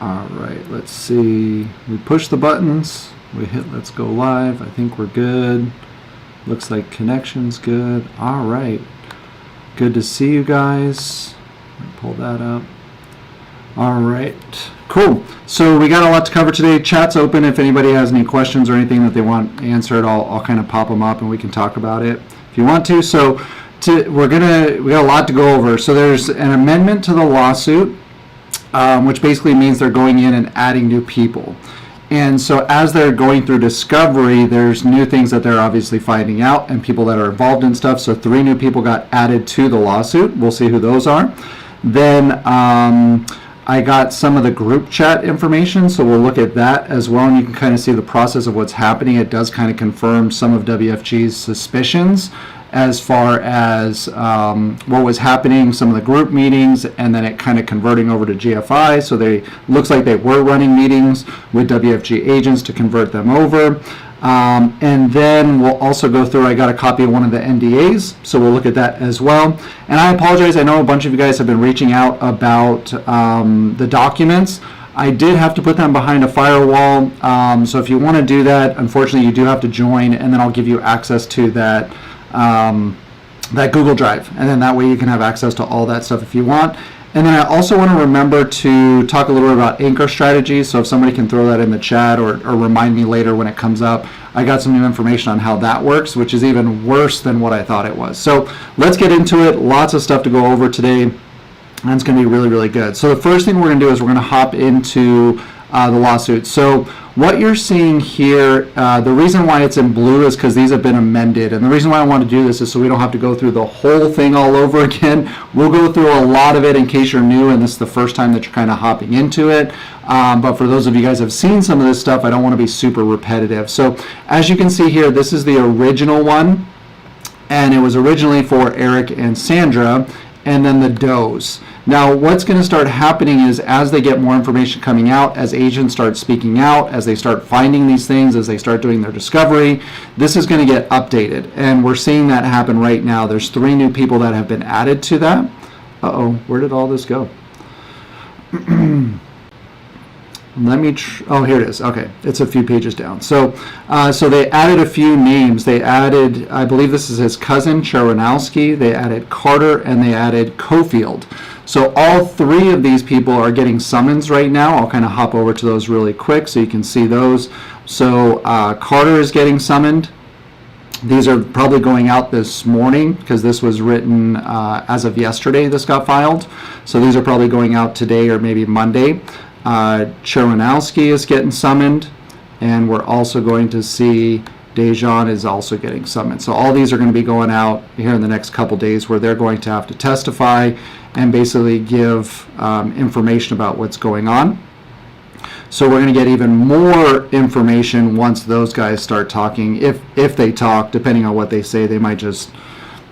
All right, let's see. We push the buttons. We hit let's go live. I think we're good. Looks like connection's good. All right. Good to see you guys. Pull that up. All right. Cool. So we got a lot to cover today. Chat's open. If anybody has any questions or anything that they want answered, I'll kind of pop them up and we can talk about it if you want to. So we got a lot to go over. So there's an amendment to the lawsuit, which basically means they're going in and adding new people. And so as they're going through discovery, there's new things that they're obviously finding out and people that are involved in stuff. So 3 new people got added to the lawsuit. We'll see who those are. Then I got some of the group chat information, so we'll look at that as well, and you can kind of see the process of what's happening. It does kind of confirm some of WFG's suspicions as far as what was happening, some of the group meetings, and then it kind of converting over to GFI. So looks like they were running meetings with WFG agents to convert them over. And then we'll also go through, I got a copy of one of the NDAs, so we'll look at that as well. And I apologize, I know a bunch of you guys have been reaching out about the documents. I did have to put them behind a firewall, so if you want to do that, unfortunately you do have to join, and then I'll give you access to that Google Drive, and then that way you can have access to all that stuff if you want. And then I also want to remember to talk a little bit about anchor strategies, so if somebody can throw that in the chat or remind me later when it comes up. I got some new information on how that works, which is even worse than what I thought it was. So let's get into it. Lots of stuff to go over today, and it's going to be really, really good. So the first thing we're going to do is we're going to hop into the lawsuit. So what you're seeing here, the reason why it's in blue is because these have been amended. And the reason why I want to do this is so we don't have to go through the whole thing all over again. We'll go through a lot of it in case you're new and this is the first time that you're kind of hopping into it. But for those of you guys who have seen some of this stuff, I don't want to be super repetitive. So as you can see here, this is the original one. And it was originally for Eric and Sandra, and then the does. Now, what's going to start happening is as they get more information coming out, as agents start speaking out, as they start finding these things, as they start doing their discovery, this is going to get updated. And we're seeing that happen right now. There's 3 new people that have been added to that. Uh-oh, where did all this go? Let me, oh, here it is. Okay, it's a few pages down. So they added a few names. They added, I believe this is his cousin, Charonowski. They added Carter, and they added Cofield. So all 3 of these people are getting summons right now. I'll kind of hop over to those really quick so you can see those. So Carter is getting summoned. These are probably going out this morning because this was written as of yesterday. This got filed. So these are probably going out today or maybe Monday. Charonowski is getting summoned, and we're also going to see Dejan is also getting summoned. So all these are going to be going out here in the next couple days where they're going to have to testify and basically give information about what's going on. So we're going to get even more information once those guys start talking. If they talk, depending on what they say, they might just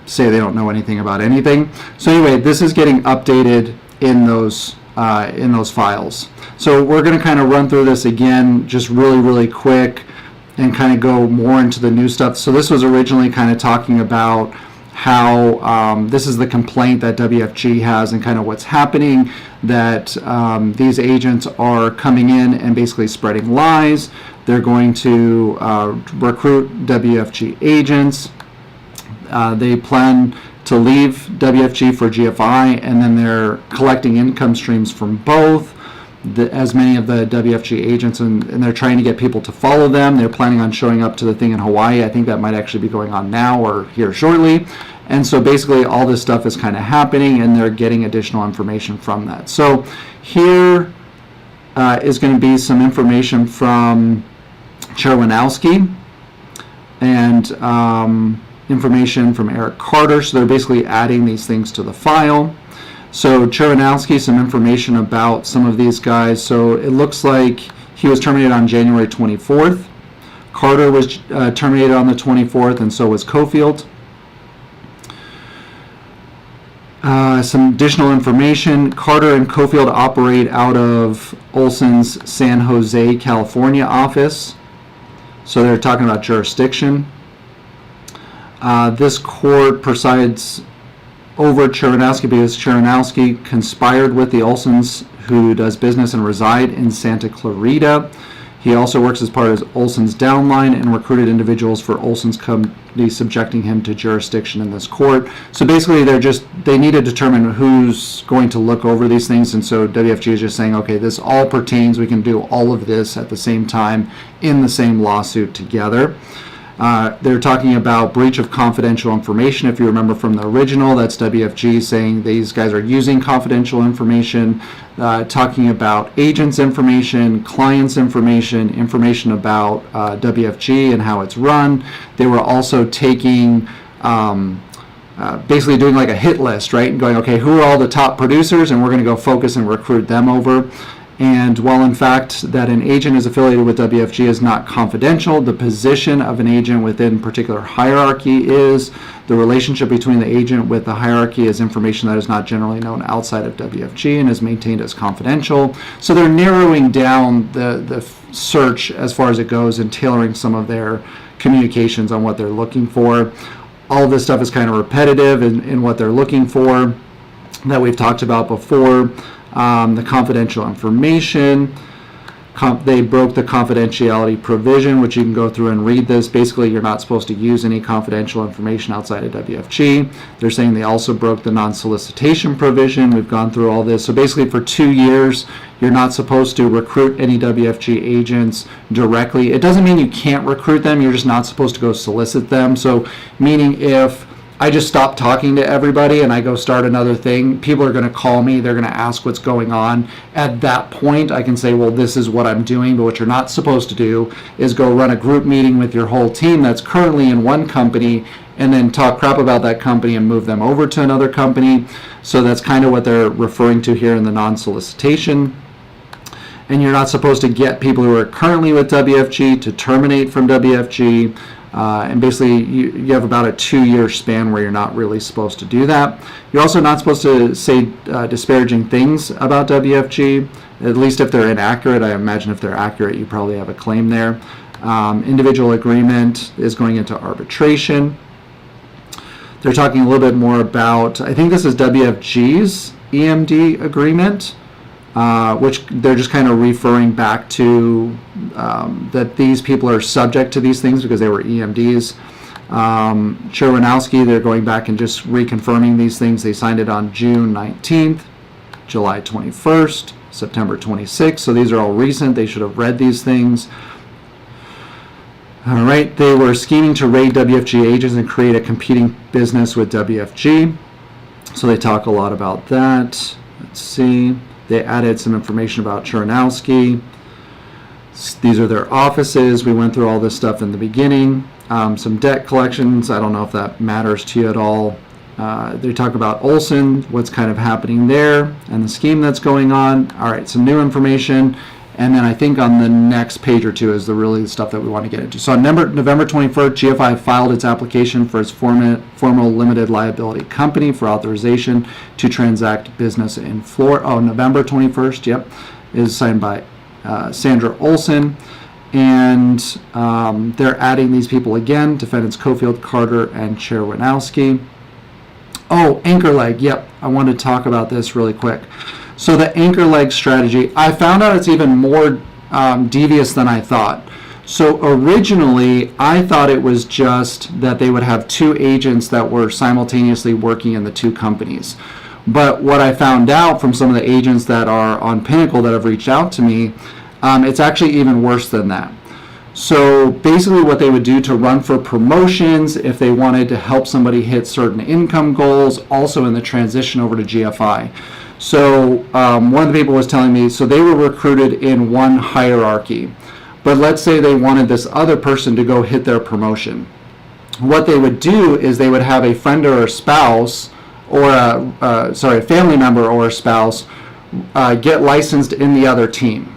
say they don't know anything about anything. So anyway, this is getting updated in those files. So we're going to kind of run through this again just really, really quick and kind of go more into the new stuff. So this was originally kind of talking about how this is the complaint that WFG has and kind of what's happening, that these agents are coming in and basically spreading lies. They're going to recruit WFG agents. They plan to leave WFG for GFI, and then they're collecting income streams from both, as many of the WFG agents, and they're trying to get people to follow them. They're planning on showing up to the thing in Hawaii. I think that might actually be going on now or here shortly. And so basically all this stuff is kind of happening, and they're getting additional information from that. So here is going to be some information from Charonowski and information from Eric Carter. So they're basically adding these things to the file. So Charonowski, some information about some of these guys. So it looks like he was terminated on January 24th. Carter was terminated on the 24th, and so was Cofield. Some additional information. Carter and Cofield operate out of Olson's San Jose, California office. So they're talking about jurisdiction. This court presides over Charonowski because Charonowski conspired with the Olsons, who does business and reside in Santa Clarita. He also works as part of Olson's downline and recruited individuals for Olson's company, subjecting him to jurisdiction in this court. So basically, they need to determine who's going to look over these things, and so WFG is just saying, okay, this all pertains. We can do all of this at the same time in the same lawsuit together. They're talking about breach of confidential information. If you remember from the original, that's WFG saying these guys are using confidential information, talking about agents' information, clients' information about WFG and how it's run. They were also taking, basically doing like a hit list, right? And going, okay, who are all the top producers? And we're going to go focus and recruit them over. And while in fact that an agent is affiliated with WFG is not confidential, the position of an agent within particular hierarchy is. The relationship between the agent with the hierarchy is information that is not generally known outside of WFG and is maintained as confidential. So they're narrowing down the search as far as it goes and tailoring some of their communications on what they're looking for. All of this stuff is kind of repetitive in what they're looking for that we've talked about before. The confidential information, they broke the confidentiality provision, which you can go through and read this. Basically, you're not supposed to use any confidential information outside of WFG. They're saying they also broke the non-solicitation provision. We've gone through all this. So basically, for 2 years, you're not supposed to recruit any WFG agents directly. It doesn't mean you can't recruit them. You're just not supposed to go solicit them. So meaning if I just stop talking to everybody and I go start another thing, people are going to call me, they're going to ask what's going on. At that point, I can say, well, this is what I'm doing, but what you're not supposed to do is go run a group meeting with your whole team that's currently in one company and then talk crap about that company and move them over to another company. So that's kind of what they're referring to here in the non-solicitation. And you're not supposed to get people who are currently with WFG to terminate from WFG. And basically, you have about a 2-year span where you're not really supposed to do that. You're also not supposed to say disparaging things about WFG, at least if they're inaccurate. I imagine if they're accurate, you probably have a claim there. Individual agreement is going into arbitration. They're talking a little bit more about, I think this is WFG's EMD agreement, which they're just kind of referring back to that these people are subject to these things because they were EMDs. Cherwanowski, they're going back and just reconfirming these things. They signed it on June 19th, July 21st, September 26th. So these are all recent. They should have read these things. All right, they were scheming to raid WFG agents and create a competing business with WFG. So they talk a lot about that. Let's see. They added some information about Cherwanowski. These are their offices. We went through all this stuff in the beginning. Some debt collections. I don't know if that matters to you at all. They talk about Olson, what's kind of happening there, and the scheme that's going on. All right, some new information. And then I think on the next page or two is really the stuff that we want to get into. So on November 21st, GFI filed its application for its formal limited liability company for authorization to transact business in Florida. Oh, November 21st, yep, is signed by Sandra Olson. And they're adding these people again, defendants Cofield, Carter, and Cherwanowski. Oh, anchor leg, yep, I want to talk about this really quick. So the anchor leg strategy, I found out it's even more devious than I thought. So originally, I thought it was just that they would have 2 agents that were simultaneously working in the 2 companies. But what I found out from some of the agents that are on Pinnacle that have reached out to me, it's actually even worse than that. So basically what they would do to run for promotions, if they wanted to help somebody hit certain income goals, also in the transition over to GFI. So one of the people was telling me, so they were recruited in one hierarchy, but let's say they wanted this other person to go hit their promotion. What they would do is they would have a friend or a spouse, or a family member or a spouse get licensed in the other team.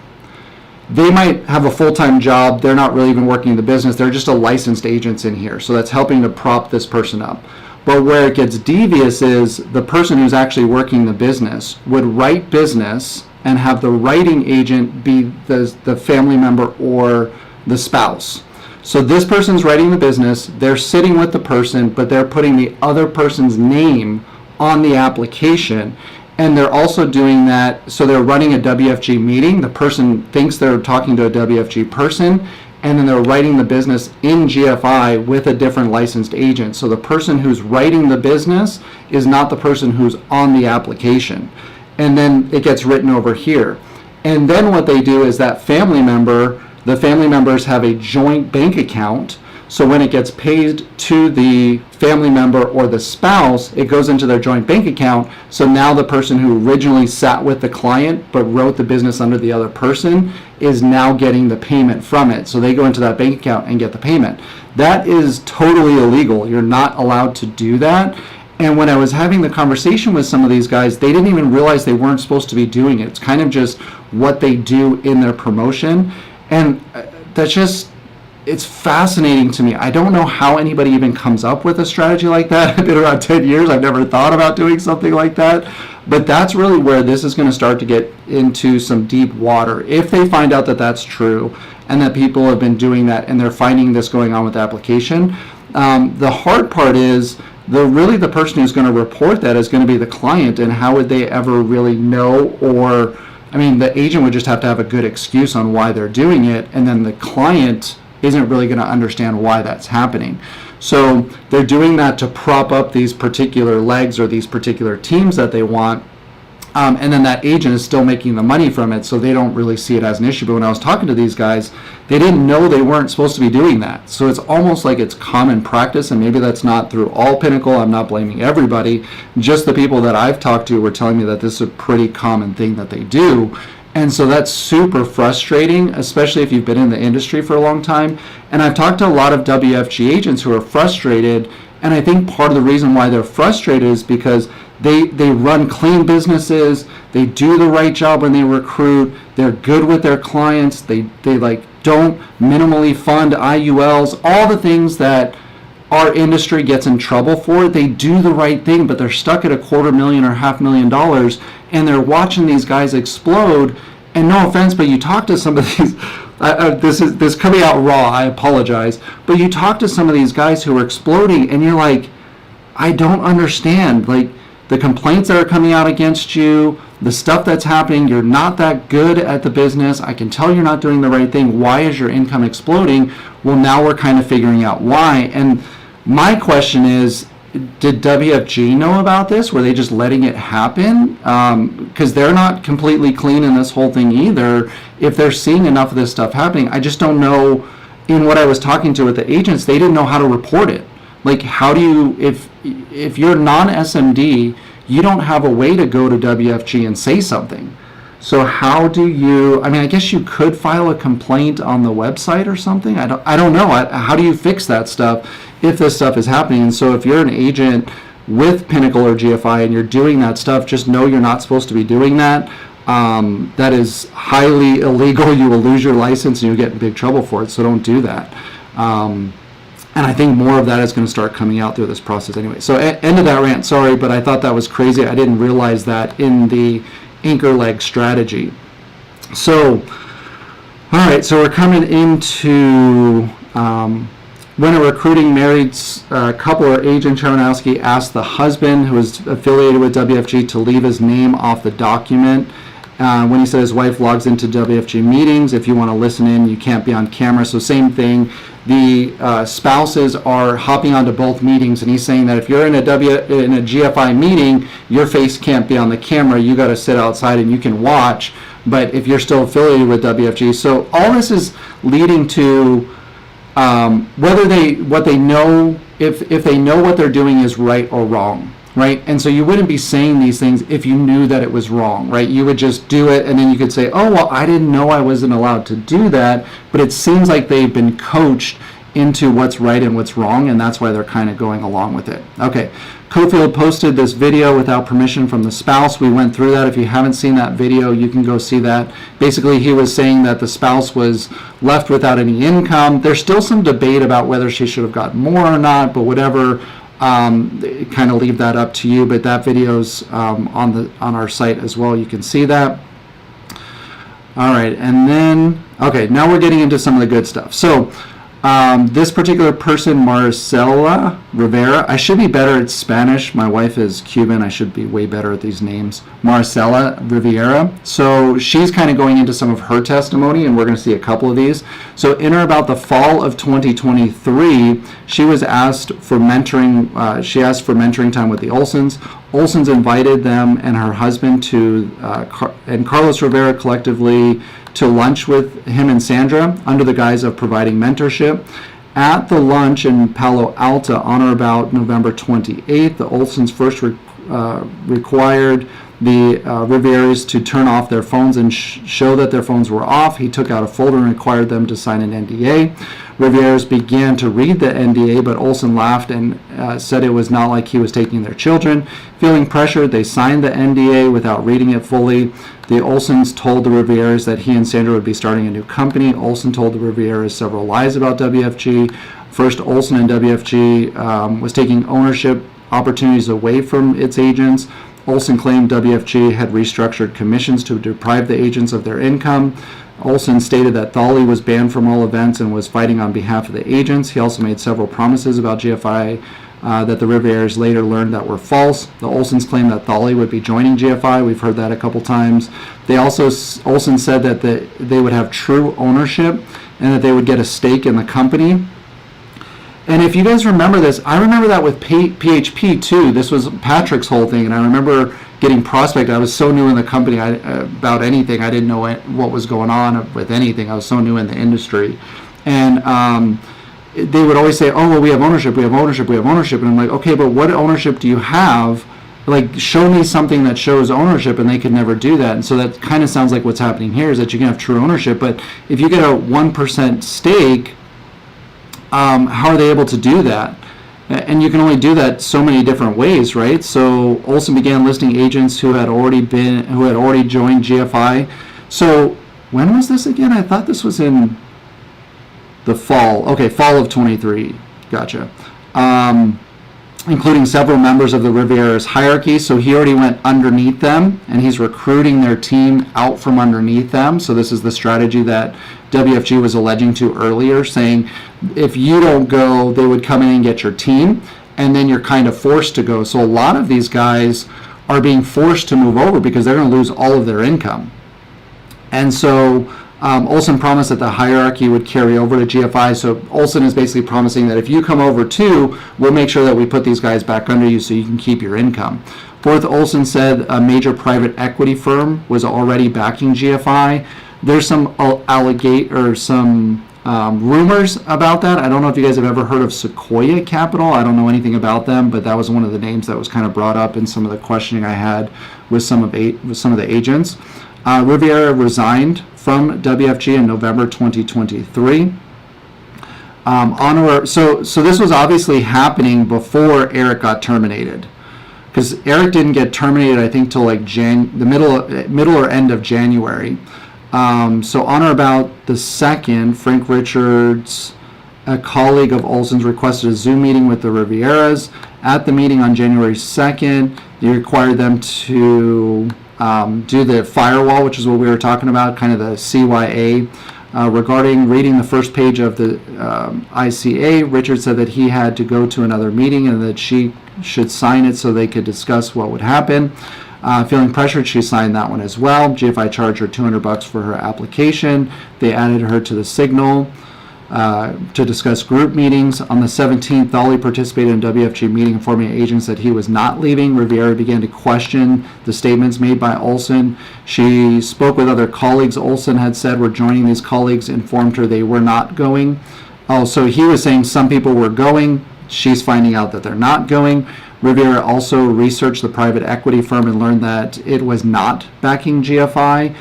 They might have a full-time job. They're not really even working in the business. They're just a licensed agent in here. So that's helping to prop this person up. But where it gets devious is the person who's actually working the business would write business and have the writing agent be the family member or the spouse. So this person's writing the business, they're sitting with the person, but they're putting the other person's name on the application. And they're also doing that, so they're running a WFG meeting. The person thinks they're talking to a WFG person, and then they're writing the business in GFI with a different licensed agent. So the person who's writing the business is not the person who's on the application. And then it gets written over here. And then what they do is that the family members have a joint bank account. So when it gets paid to the family member or the spouse, it goes into their joint bank account. So now the person who originally sat with the client but wrote the business under the other person is now getting the payment from it. So they go into that bank account and get the payment. That is totally illegal. You're not allowed to do that. And when I was having the conversation with some of these guys, they didn't even realize they weren't supposed to be doing it. It's kind of just what they do in their promotion. And that's just, it's fascinating to me. I don't know how anybody even comes up with a strategy like that. I've been around 10 years. I've never thought about doing something like that. But that's really where this is going to start to get into some deep water. If they find out that that's true and that people have been doing that and they're finding this going on with the application, the hard part is the person who's going to report that is going to be the client, and how would they ever really know? Or, I mean, the agent would just have to have a good excuse on why they're doing it, and then the client isn't really going to understand why that's happening. So they're doing that to prop up these particular legs or these particular teams that they want. And then that agent is still making the money from it, so they don't really see it as an issue. But when I was talking to these guys, they didn't know they weren't supposed to be doing that. So it's almost like it's common practice, and maybe that's not through all Pinnacle. I'm not blaming everybody. Just the people that I've talked to were telling me that this is a pretty common thing that they do. And so that's super frustrating, especially if you've been in the industry for a long time. And I've talked to a lot of WFG agents who are frustrated, and I think part of the reason why they're frustrated is because they run clean businesses, they do the right job when they recruit, they're good with their clients, they like don't minimally fund IULs, all the things that our industry gets in trouble for. They do the right thing, but they're stuck at $250,000 or $500,000, and they're watching these guys explode. And no offense, but you talk to some of these, this coming out raw, I apologize, but you talk to some of these guys who are exploding, and you're like, I don't understand, like, the complaints that are coming out against you, the stuff that's happening, you're not that good at the business, I can tell you're not doing the right thing, why is your income exploding? Well, now we're kind of figuring out why. And my question is, did WFG know about this? Were they just letting it happen? Because they're not completely clean in this whole thing either. If they're seeing enough of this stuff happening, I just don't know. In what I was talking to with the agents, they didn't know how to report it. Like, how do you, if you're non-SMD, you don't have a way to go to WFG and say something. So how do you, I mean, I guess you could file a complaint on the website or something. I don't know. How do you fix that stuff if this stuff is happening? And so if you're an agent with Pinnacle or GFI and you're doing that stuff, just know you're not supposed to be doing that. That is highly illegal. You will lose your license and you'll get in big trouble for it. So don't do that. And I think more of that is going to start coming out through this process anyway. So end of that rant, sorry, but I thought that was crazy. I didn't realize that in the anchor leg strategy. So, all right, so we're coming into when a recruiting married couple or agent, Charanowski asked the husband, who is affiliated with WFG, to leave his name off the document. When he said his wife logs into WFG meetings, if you want to listen in, you can't be on camera. So same thing. The spouses are hopping onto both meetings, and he's saying that if you're in a GFI meeting, your face can't be on the camera. You got to sit outside and you can watch. But if you're still affiliated with WFG, so all this is leading to whether what they know, if they know what they're doing is right or wrong. Right? And so you wouldn't be saying these things if you knew that it was wrong, right? You would just do it, and then you could say, oh, well, I didn't know I wasn't allowed to do that, but it seems like they've been coached into what's right and what's wrong, and that's why they're kind of going along with it. Okay, Cofield posted this video without permission from the spouse. We went through that. If you haven't seen that video, you can go see that. Basically, he was saying that the spouse was left without any income. There's still some debate about whether she should have gotten more or not, but whatever. Kind of leave that up to you, but that video's on our site as well. You can see that. All right, and then okay, now we're getting into some of the good stuff. So This particular person, Marcela Rivera, I should be better at Spanish. My wife is Cuban. I should be way better at these names. Marcela Rivera. So she's kind of going into some of her testimony, and we're going to see a couple of these. So in or about the fall of 2023, she was asked for mentoring. She asked for mentoring time with the Olsons. Olsons invited them and her husband to, and Carlos Rivera collectively, to lunch with him and Sandra under the guise of providing mentorship. At the lunch in Palo Alto on or about November 28th, the Olsons first required the Rivieras to turn off their phones and show that their phones were off. He took out a folder and required them to sign an NDA. Rivieras began to read the NDA, but Olson laughed and said it was not like he was taking their children. Feeling pressured, they signed the NDA without reading it fully. The Olsons told the Rivieras that he and Sandra would be starting a new company. Olson told the Rivieras several lies about WFG. First, Olson and WFG was taking ownership opportunities away from its agents. Olson claimed WFG had restructured commissions to deprive the agents of their income. Olson stated that Thali was banned from all events and was fighting on behalf of the agents. He also made several promises about GFI that the Rivieras later learned that were false. The Olsons claimed that Thali would be joining GFI. We've heard that a couple times. They also, Olson said that they would have true ownership and that they would get a stake in the company. And if you guys remember this, I remember that with PHP too. This was Patrick's whole thing, and I remember getting prospected. I was so new in the company about anything. I didn't know what was going on with anything. I was so new in the industry. And they would always say, oh, well, we have ownership, we have ownership, we have ownership. And I'm like, okay, but what ownership do you have? Like, show me something that shows ownership, and they could never do that. And so that kind of sounds like what's happening here is that you can have true ownership. But if you get a 1% stake, how are they able to do that? And you can only do that so many different ways, right? So Olson began listing agents who had already joined GFI. So when was this again? I thought this was in the fall. Okay, fall of 23. Gotcha. Including several members of the Rivieras hierarchy. So he already went underneath them, and he's recruiting their team out from underneath them. So this is the strategy that WFG was alleging to earlier, saying if you don't go, they would come in and get your team, and then you're kind of forced to go. So a lot of these guys are being forced to move over because they're going to lose all of their income. And so Olson promised that the hierarchy would carry over to GFI. So Olson is basically promising that if you come over too, we'll make sure that we put these guys back under you so you can keep your income. Fourth, Olson said a major private equity firm was already backing GFI. There's some rumors about that. I don't know if you guys have ever heard of Sequoia Capital. I don't know anything about them, but that was one of the names that was kind of brought up in some of the questioning I had with some of the agents. Riviera resigned from WFG in November 2023. So this was obviously happening before Eric got terminated, because Eric didn't get terminated, I think, till like the middle or end of January. So on or about the 2nd, Frank Richards, a colleague of Olson's, requested a Zoom meeting with the Rivieras. At the meeting on January 2nd, they required them to do the firewall, which is what we were talking about, kind of the CYA. Regarding reading the first page of the ICA, Richard said that he had to go to another meeting and that she should sign it so they could discuss what would happen. Feeling pressured, she signed that one as well. GFI charged her $200 for her application. They added her to the signal to discuss group meetings. On the 17th, Thali participated in a WFG meeting informing agents that he was not leaving. Riviera began to question the statements made by Olson. She spoke with other colleagues Olson had said were joining. These colleagues informed her they were not going. Oh, so he was saying some people were going. She's finding out that they're not going. Riviera also researched the private equity firm and learned that it was not backing GFI.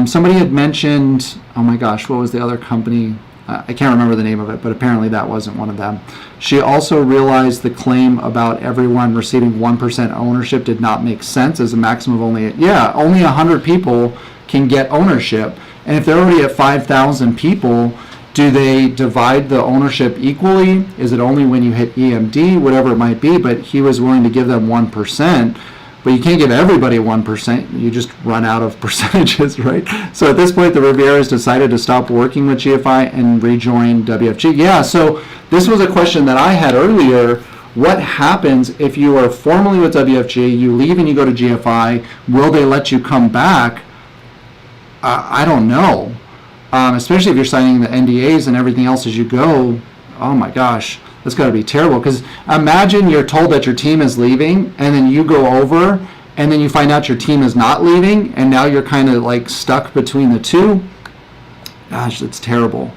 Somebody had mentioned, oh my gosh, what was the other company? I can't remember the name of it, but apparently that wasn't one of them. She also realized the claim about everyone receiving 1% ownership did not make sense, as a maximum of only 100 people can get ownership. And if they're already at 5,000 people, do they divide the ownership equally? Is it only when you hit EMD, whatever it might be? But he was willing to give them 1%. but you can't give everybody 1%. You just run out of percentages, right? So at this point, the Rivieras decided to stop working with GFI and rejoin WFG. Yeah, so this was a question that I had earlier. What happens if you are formerly with WFG, you leave and you go to GFI? Will they let you come back? I don't know. Especially if you're signing the NDAs and everything else as you go. Oh my gosh. That's got to be terrible, because imagine you're told that your team is leaving and then you go over and then you find out your team is not leaving and now you're kind of like stuck between the two. Gosh, it's terrible.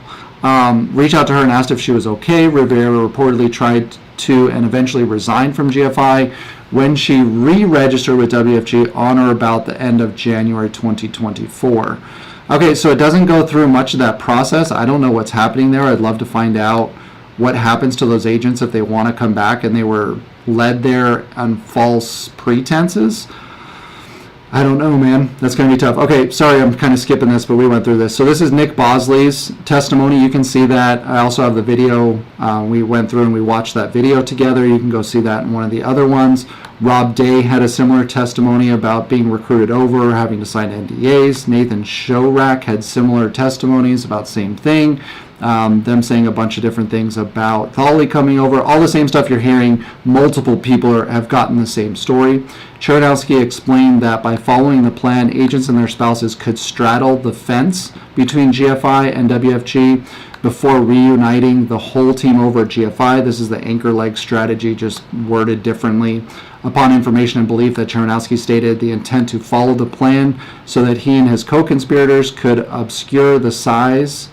Reached out to her and asked if she was okay. Rivera reportedly tried to and eventually resigned from GFI when she re-registered with WFG on or about the end of January 2024. Okay, so it doesn't go through much of that process. I don't know what's happening there. I'd love to find out what happens to those agents if they want to come back and they were led there on false pretenses. I don't know, man. That's going to be tough. Okay, sorry, I'm kind of skipping this, but we went through this. So this is Nick Bosley's testimony. You can see that. I also have the video. We went through and we watched that video together. You can go see that in one of the other ones. Rob Day had a similar testimony about being recruited over, having to sign NDAs. Nathan Shorak had similar testimonies about the same thing. Them saying a bunch of different things about Thali coming over, all the same stuff you're hearing. Multiple people have gotten the same story. Chernowski explained that by following the plan, agents and their spouses could straddle the fence between GFI and WFG before reuniting the whole team over at GFI. This is the anchor leg strategy, just worded differently. Upon information and belief that Chernowski stated the intent to follow the plan so that he and his co-conspirators could obscure the size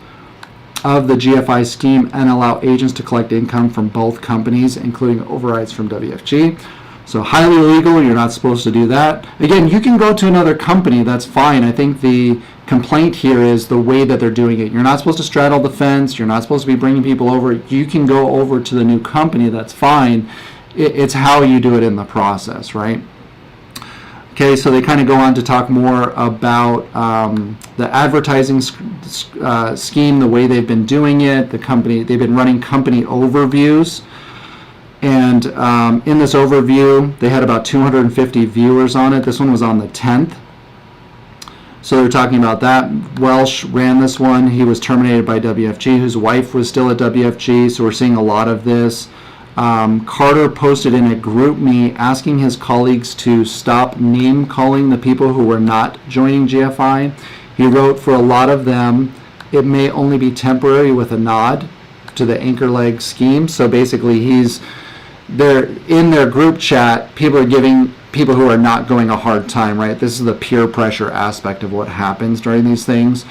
of the GFI scheme and allow agents to collect income from both companies, including overrides from WFG. So highly illegal. You're not supposed to do that. Again, you can go to another company. That's fine. I think the complaint here is the way that they're doing it. You're not supposed to straddle the fence. You're not supposed to be bringing people over. You can go over to the new company. That's fine. It's how you do it in the process, right? Okay, so they kind of go on to talk more about the advertising scheme, the way they've been doing it, the company, they've been running company overviews. And in this overview, they had about 250 viewers on it. This one was on the 10th. So they're talking about that. Welsh ran this one. He was terminated by WFG, whose wife was still at WFG. So we're seeing a lot of this. Carter posted in a group me asking his colleagues to stop name calling the people who were not joining GFI. He wrote, for a lot of them, it may only be temporary, with a nod to the anchor leg scheme. So basically they're in their group chat, people are giving people who are not going a hard time, right? This is the peer pressure aspect of what happens during these things,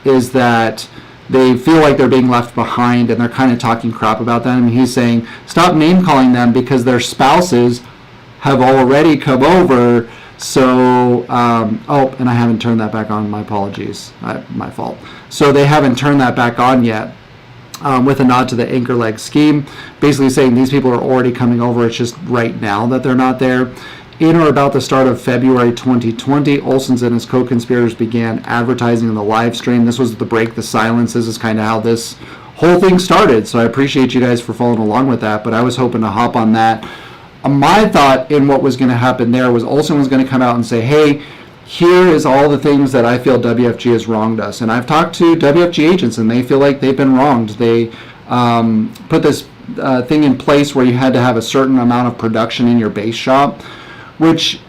is that they feel like they're being left behind and they're kind of talking crap about them. And he's saying, stop name calling them because their spouses have already come over. So, oh, and I haven't turned that back on. My apologies. My fault. So they haven't turned that back on yet, with a nod to the anchor leg scheme, basically saying these people are already coming over. It's just right now that they're not there. In or about the start of February 2020, Olson's and his co-conspirators began advertising in the live stream. This was the break the silence. This is kind of how this whole thing started. So I appreciate you guys for following along with that, but I was hoping to hop on that. My thought in what was going to happen there was Olson was going to come out and say, hey, here is all the things that I feel WFG has wronged us. And I've talked to WFG agents and they feel like they've been wronged. They put this thing in place where you had to have a certain amount of production in your base shop, which,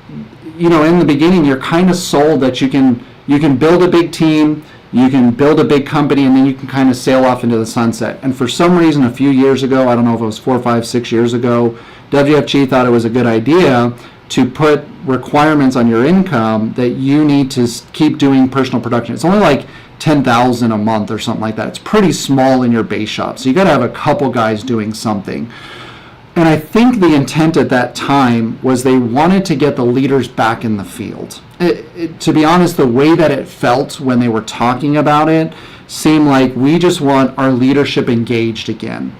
you know, in the beginning, you're kind of sold that you can build a big team, you can build a big company, and then you can kind of sail off into the sunset. And for some reason, a few years ago, I don't know if it was 4, 5, 6 years ago, WFG thought it was a good idea to put requirements on your income that you need to keep doing personal production. It's only like $10,000 a month or something like that. It's pretty small in your base shop. So you got to have a couple guys doing something. And I think the intent at that time was they wanted to get the leaders back in the field. To be honest, the way that it felt when they were talking about it seemed like we just want our leadership engaged again.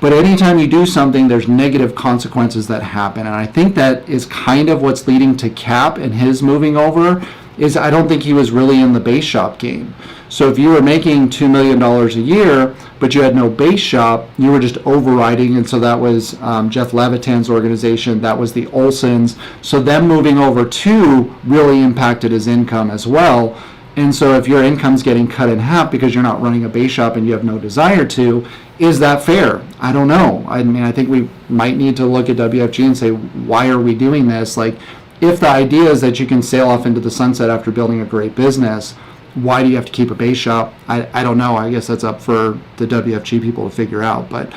But anytime you do something, there's negative consequences that happen. And I think that is kind of what's leading to Cap and his moving over, is I don't think he was really in the base shop game. So if you were making $2 million a year, but you had no base shop, you were just overriding. And so that was Jeff Levitan's organization. That was the Olsons. So them moving over to really impacted his income as well. And so if your income's getting cut in half because you're not running a base shop and you have no desire to, is that fair? I don't know. I mean, I think we might need to look at WFG and say, why are we doing this? Like, if the idea is that you can sail off into the sunset after building a great business, why do you have to keep a base shop? I don't know. I guess that's up for the WFG people to figure out. But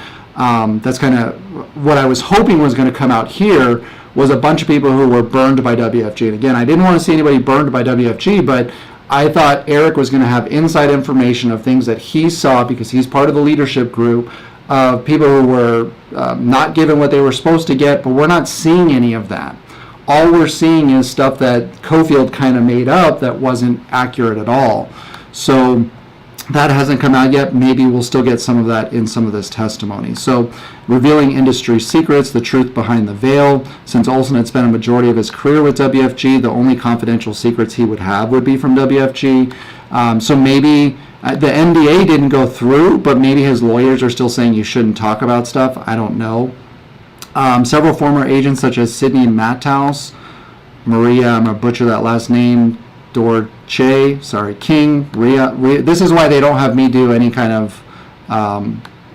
that's kind of what I was hoping was going to come out here, was a bunch of people who were burned by WFG. And again, I didn't want to see anybody burned by WFG, but I thought Eric was going to have inside information of things that he saw, because he's part of the leadership group, of people who were not given what they were supposed to get, but we're not seeing any of that. All we're seeing is stuff that Cofield kind of made up that wasn't accurate at all. So that hasn't come out yet. Maybe we'll still get some of that in some of this testimony. So, revealing industry secrets, the truth behind the veil. Since Olson had spent a majority of his career with WFG, the only confidential secrets he would have would be from WFG. So maybe the NDA didn't go through, but maybe his lawyers are still saying you shouldn't talk about stuff. I don't know. Several former agents such as Sidney Matthouse, Maria, I'm going to butcher that last name, King, Ria. This is why they don't have me do any kind of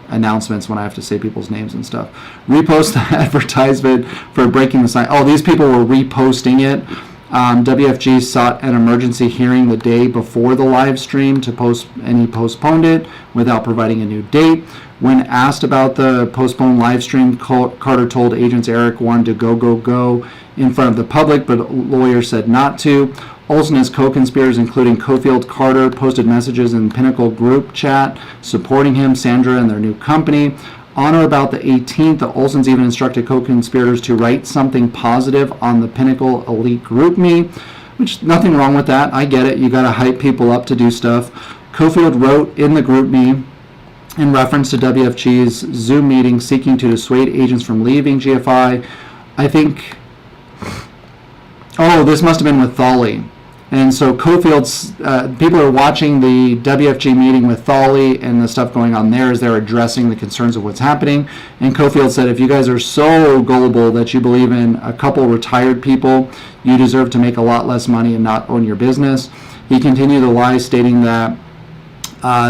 announcements when I have to say people's names and stuff. Repost the advertisement for breaking the sign. Oh, these people were reposting it. WFG sought an emergency hearing the day before the live stream to post, and he postponed it without providing a new date. When asked about the postponed live stream, Carter told agents Eric wanted to go in front of the public, but lawyers said not to. Olson and his co-conspirators, including Cofield, Carter, posted messages in Pinnacle group chat supporting him, Sandra, and their new company. On or about the 18th, the Olsons even instructed co-conspirators to write something positive on the Pinnacle Elite GroupMe, which nothing wrong with that. I get it. You got to hype people up to do stuff. Cofield wrote in the GroupMe in reference to WFG's Zoom meeting seeking to dissuade agents from leaving GFI. I think, this must have been with Thawley. And so Cofield's, people are watching the WFG meeting with Thawley and the stuff going on there as they're addressing the concerns of what's happening. And Cofield said, if you guys are so gullible that you believe in a couple retired people, you deserve to make a lot less money and not own your business. He continued the lie, stating that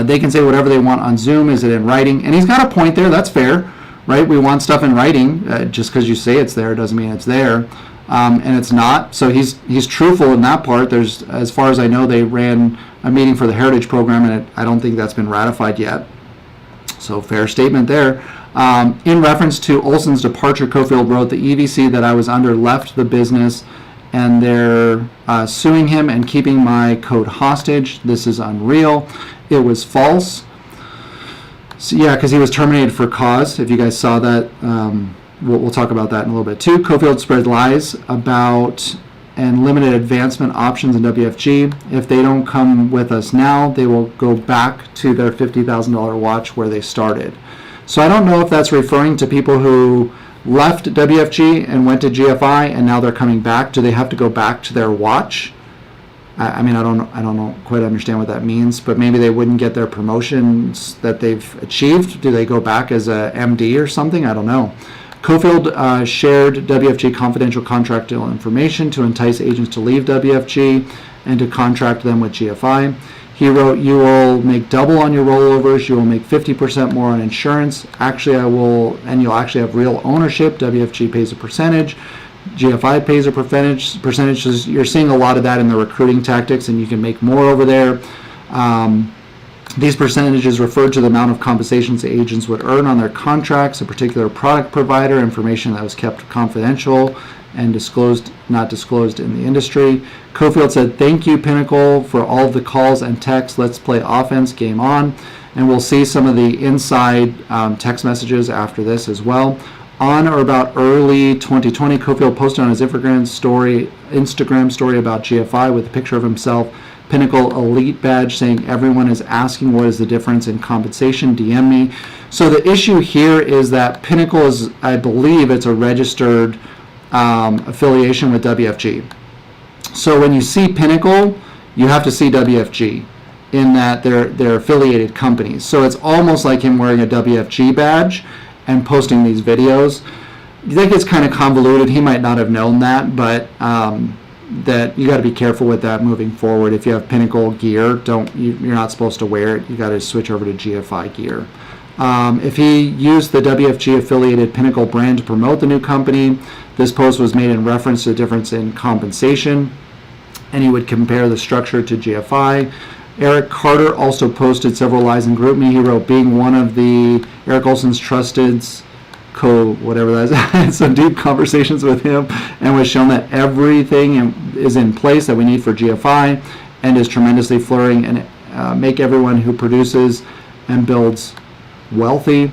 they can say whatever they want on Zoom. Is it in writing? And he's got a point there. That's fair, right? We want stuff in writing. Just because you say it's there doesn't mean it's there. And it's not. So he's truthful in that part. There's, as far as I know, they ran a meeting for the Heritage Program, and I don't think that's been ratified yet. So fair statement there. In reference to Olson's departure, Cofield wrote, the EVC that I was under left the business, and they're suing him and keeping my code hostage. This is unreal. It was false. So, yeah, because he was terminated for cause. If you guys saw that, we'll talk about that in a little bit too. Cofield spread lies about and limited advancement options in WFG. If they don't come with us now, they will go back to their $50,000 watch where they started. So I don't know if that's referring to people who left WFG and went to GFI and now they're coming back. Do they have to go back to their watch? I mean, I don't quite understand what that means, but maybe they wouldn't get their promotions that they've achieved. Do they go back as a MD or something? I don't know. Cofield shared WFG confidential contractual information to entice agents to leave WFG and to contract them with GFI. He wrote, you will make double on your rollovers, you will make 50% more on insurance. Actually, and you'll actually have real ownership. WFG pays a percentage. GFI pays a percentage. So you're seeing a lot of that in the recruiting tactics, and you can make more over there. These percentages refer to the amount of compensations the agents would earn on their contracts, a particular product provider, information that was kept confidential and not disclosed in the industry. Cofield said, thank you, Pinnacle, for all of the calls and texts. Let's play offense, game on. And we'll see some of the inside text messages after this as well. On or about early 2020, Cofield posted on his Instagram story about GFI with a picture of himself, Pinnacle Elite badge, saying everyone is asking what is the difference in compensation, DM me. So the issue here is that Pinnacle is, I believe it's a registered affiliation with WFG. So when you see Pinnacle, you have to see WFG, in that they're affiliated companies. So it's almost like him wearing a WFG badge and posting these videos. I think it's kind of convoluted. He might not have known that, but that you got to be careful with that moving forward. If you have Pinnacle gear, you're not supposed to wear it. You got to switch over to GFI gear. If he used the WFG affiliated Pinnacle brand to promote the new company, this post was made in reference to the difference in compensation, and he would compare the structure to GFI. Eric Carter also posted several lies in GroupMe. He wrote, being one of the Eric Olson's trusted whatever that is, had some deep conversations with him and was shown that everything is in place that we need for GFI and is tremendously flourishing and make everyone who produces and builds wealthy.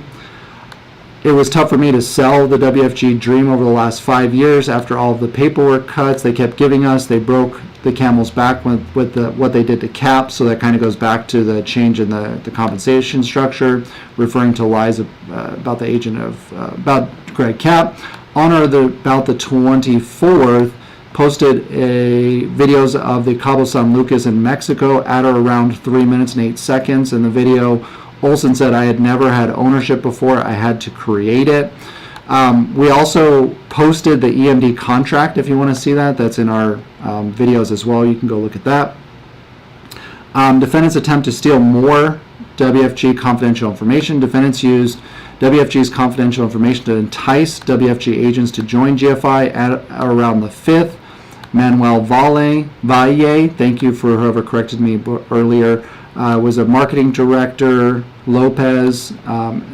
It was tough for me to sell the WFG dream over the last 5 years after all of the paperwork cuts they kept giving us. They broke the camel's back with what they did to Cap, so that kind of goes back to the change in the compensation structure, referring to lies about the agent about Greg Cap. On or about the 24th, posted videos of the Cabo San Lucas in Mexico at or around 3 minutes and 8 seconds. In the video, Olson said, I had never had ownership before, I had to create it. We also posted the EMD contract, if you want to see that. That's in our videos as well. You can go look at that. Defendants attempt to steal more WFG confidential information. Defendants used WFG's confidential information to entice WFG agents to join GFI at around the 5th. Manuel Valle, thank you for whoever corrected me earlier, was a marketing director. Lopez,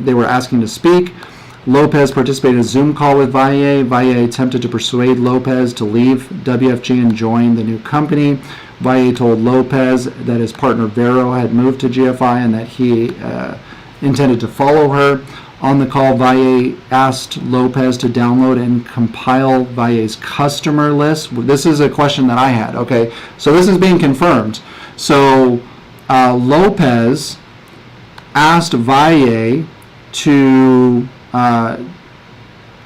they were asking to speak. Lopez participated in a Zoom call with Valle. Valle attempted to persuade Lopez to leave WFG and join the new company. Valle told Lopez that his partner Vero had moved to GFI and that he intended to follow her. On the call, Valle asked Lopez to download and compile Valle's customer list. This is a question that I had. Okay, so this is being confirmed. So Lopez asked Valle to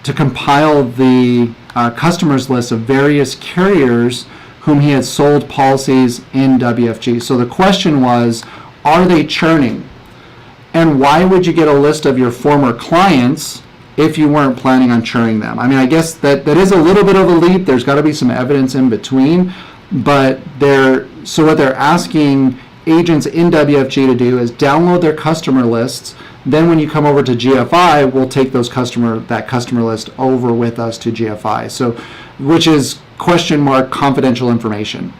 compile the customers list of various carriers whom he had sold policies in WFG. So the question was, are they churning? And why would you get a list of your former clients if you weren't planning on churning them? I mean, I guess that is a little bit of a leap. There's got to be some evidence in between. But what they're asking agents in WFG to do is download their customer lists. Then when you come over to GFI, we'll take that customer list over with us to GFI. So, which is ? Confidential information.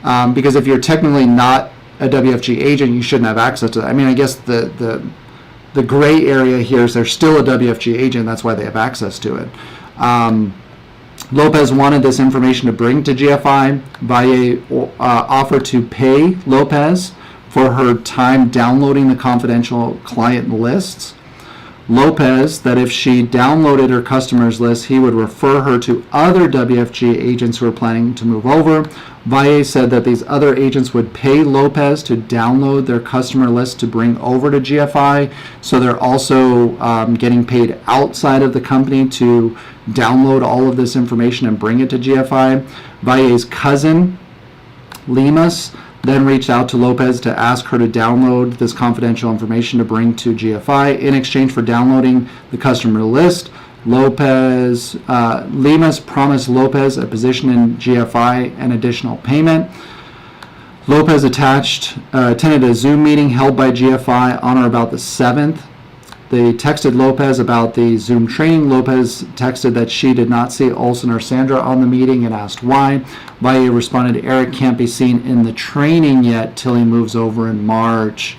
Because if you're technically not a WFG agent, you shouldn't have access to that. I mean, I guess the gray area here is they're still a WFG agent. That's why they have access to it. Lopez wanted this information to bring to GFI. Valle offered to pay Lopez for her time downloading the confidential client lists. Lopez, that if she downloaded her customers list, he would refer her to other WFG agents who are planning to move over. Valle said that these other agents would pay Lopez to download their customer list to bring over to GFI. So they're also getting paid outside of the company to download all of this information and bring it to GFI. Valle's cousin, Lemus, then reached out to Lopez to ask her to download this confidential information to bring to GFI. In exchange for downloading the customer list, Lemus promised Lopez a position in GFI and additional payment. Lopez attended a Zoom meeting held by GFI on or about the 7th. They texted Lopez about the Zoom training. Lopez texted that she did not see Olson or Sandra on the meeting and asked why. Valle responded, Eric can't be seen in the training yet till he moves over in March.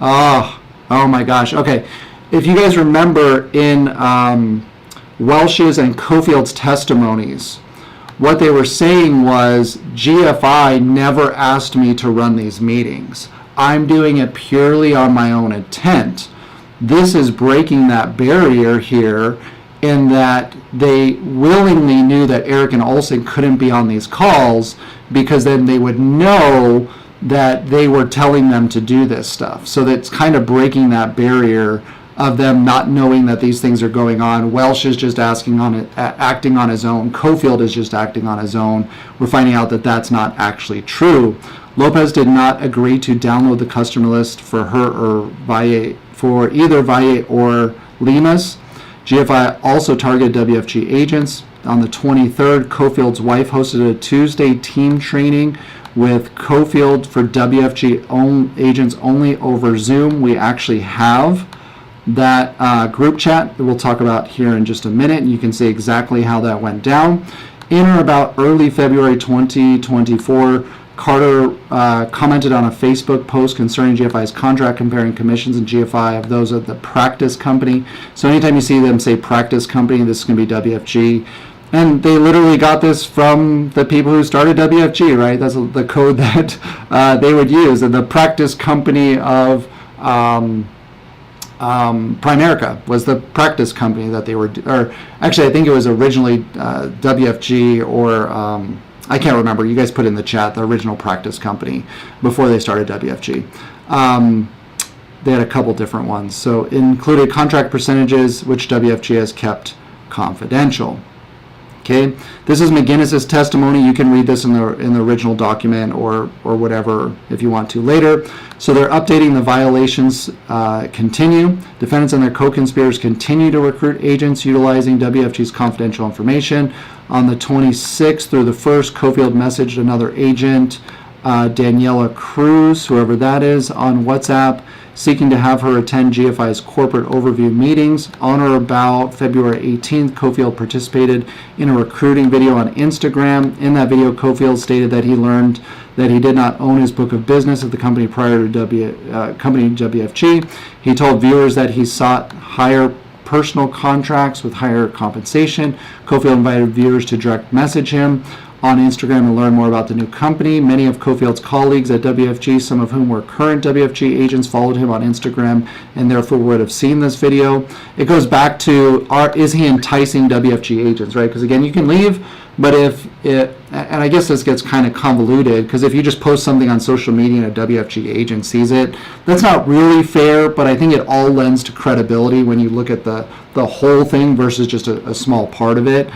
Oh my gosh. Okay. If you guys remember in Welsh's and Cofield's testimonies, what they were saying was GFI never asked me to run these meetings. I'm doing it purely on my own intent. This is breaking that barrier here in that they willingly knew that Eric and Olson couldn't be on these calls because then they would know that they were telling them to do this stuff. So that's kind of breaking that barrier of them not knowing that these things are going on. Welsh is just acting on his own. Cofield is just acting on his own. We're finding out that that's not actually true. Lopez did not agree to download the customer list for her or for either Valle or Limas. GFI also targeted WFG agents. On the 23rd, Cofield's wife hosted a Tuesday team training with Cofield for WFG agents only over Zoom. We actually have that group chat that we'll talk about here in just a minute, and you can see exactly how that went down. In or about early February 2024, Carter commented on a Facebook post concerning GFI's contract comparing commissions and GFI of those of the practice company. So anytime you see them say practice company, this is going to be WFG. And they literally got this from the people who started WFG, right? That's the code that they would use. And the practice company of Primerica was the practice company that they were, or actually I think it was originally WFG or I can't remember. You guys put in the chat the original practice company before they started WFG. They had a couple different ones. So it included contract percentages, which WFG has kept confidential. Okay, this is McGinnis's testimony. You can read this in the original document or whatever if you want to later. So they're updating the violations continue. Defendants and their co-conspirators continue to recruit agents utilizing WFG's confidential information. On the 26th through the 1st, Cofield messaged another agent, Daniela Cruz, whoever that is, on WhatsApp, seeking to have her attend GFI's corporate overview meetings. On or about February 18th, Cofield participated in a recruiting video on Instagram. In that video, Cofield stated that he learned that he did not own his book of business at the company prior to WFG. He told viewers that he sought higher personal contracts with higher compensation. Cofield invited viewers to direct message him on Instagram and learn more about the new company. Many of Cofield's colleagues at WFG, some of whom were current WFG agents, followed him on Instagram and therefore would have seen this video. It goes back to, is he enticing WFG agents, right? Because again, you can leave, but and I guess this gets kind of convoluted, because if you just post something on social media and a WFG agent sees it, that's not really fair, but I think it all lends to credibility when you look at the whole thing versus just a small part of it.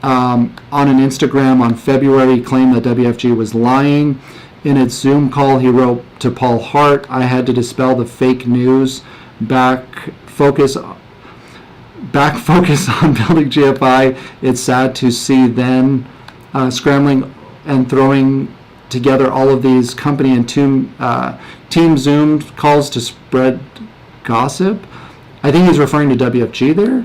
On an Instagram on February, he claimed that WFG was lying. In its Zoom call, he wrote to Paul Hart, "I had to dispel the fake news, back focus on building GFI. It's sad to see then scrambling and throwing together all of these company and team Zoom calls to spread gossip." I think he's referring to WFG there.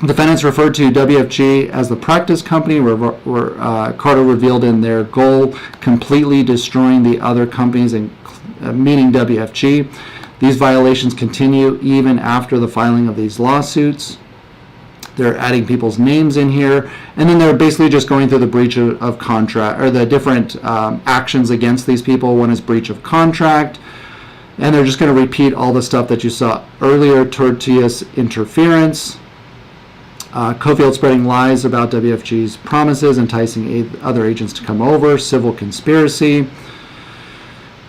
Defendants referred to WFG as the practice company, where Carter revealed in their goal completely destroying the other companies, meaning WFG. These violations continue even after the filing of these lawsuits. They're adding people's names in here, and then they're basically just going through the breach of contract, or the different actions against these people. One is breach of contract, and they're just going to repeat all the stuff that you saw earlier. Tortillas interference. Cofield spreading lies about WFG's promises, enticing other agents to come over, civil conspiracy,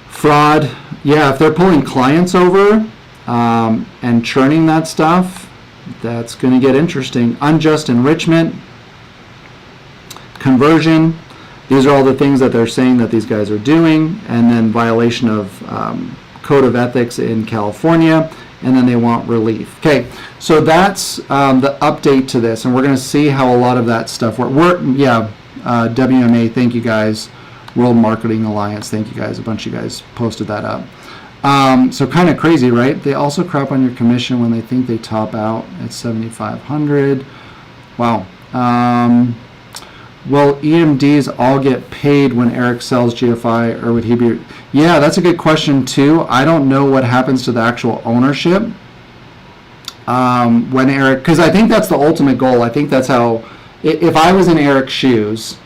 fraud. Yeah, if they're pulling clients over and churning that stuff, that's going to get interesting. Unjust enrichment, conversion. These are all the things that they're saying that these guys are doing, and then violation of Code of Ethics in California. And then they want relief. Okay, so that's the update to this, and we're going to see how a lot of that stuff works. WMA, thank you guys. World Marketing Alliance, thank you guys. A bunch of you guys posted that up. So kind of crazy, right? They also crap on your commission when they think they top out at 7,500. Wow. Will EMDs all get paid when Eric sells GFI, or would he be? Yeah, that's a good question too. I don't know what happens to the actual ownership when Eric, because I think that's the ultimate goal. I think that's how, if I was in Eric's shoes,